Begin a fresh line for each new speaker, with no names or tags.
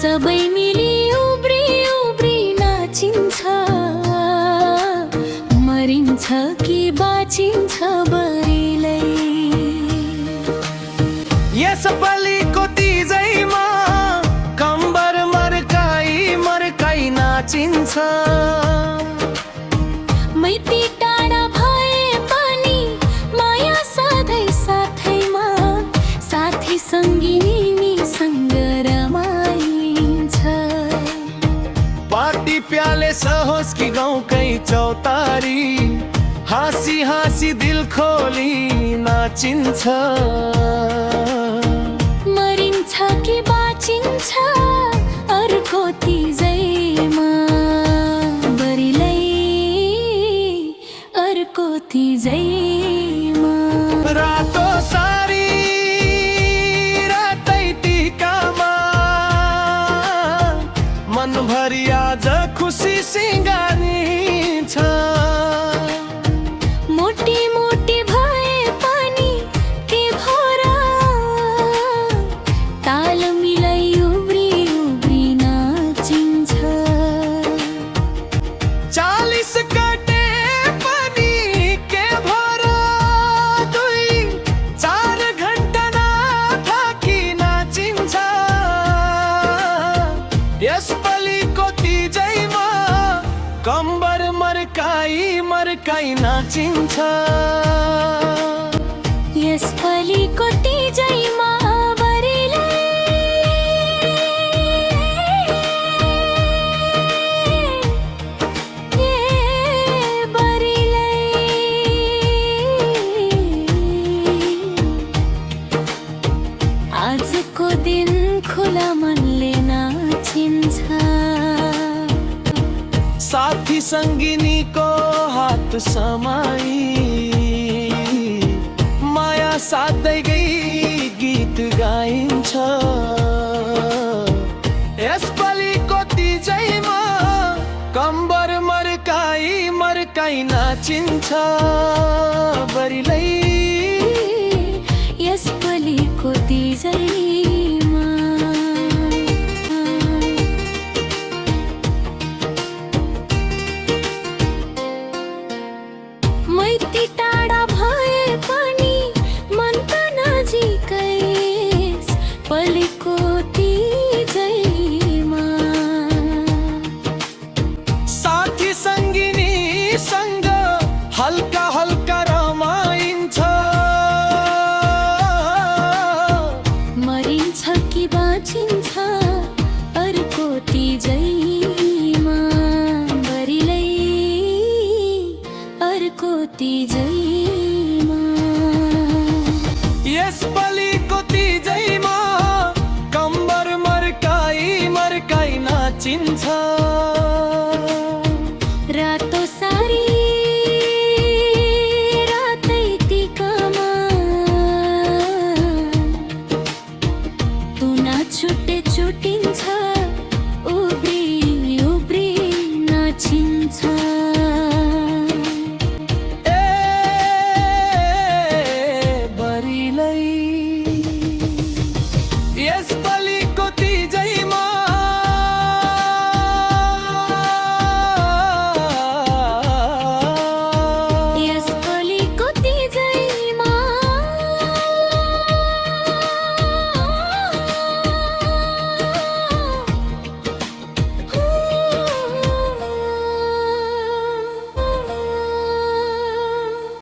सबै मिली उब्री उब्री नाचिन्छ, मरिन्छ कि बाँचिन्छ बरिलै।
यसपालिको तीजैमा कम्बर मर्काई मर्काई नाचिन्छ।
मैती टाढा भए पनि माया सधैँ साथैमा, साथी सङ्गिनीसँग रमाइन्छ।
पार्टी प्याले सहोस् कि गाउँकै चौतारी, हाँसी हाँसी दिल खोली नाचिन्छ।
मरिन्छ कि बाँचिन्छ अर्को तीजैमा बरिलै, अर्को तीजैमा।
रातो सारी रातै टिकामा, मनभरि आज खुसी सिँगारिन्छ।
मोटी मोटी भए पनि के भरा, ताल मिलाई उब्री उब्री नाचिन्छ।
40 कटे पनि के भरा, 2-4 घण्टा नथाकी नाचिन्छ। यसपालिको तीजैमा कम्बर मर्काई मर्काई नाचिन्छ।
यसपालिको तीजैमा बरिलै, बरिलै। आजको दिन खुला मनले नाचिन्छ।
साथी सङ्गिनीको हात समाई, माया साध्दै गई गीत गाइन्छ। यसपालिको तीजैमा कम्बर मर्काई मर्काई नाचिन्छ बरिलै।
यसपालिको तीजैमा मैती टाढा भए पनि मन त नजिकै, पलिको तीजैमा।
साथी सङ्गिनीसँग हल्का हल्का रमाइन्छ।
मरिन्छ कि बाँचिन्छ अर्को तीजैमा बरिलै, अर्को तीजैमा।
यसपालिको तीजैमा कम्बर मर्काई मर्काई नाचिन्छ।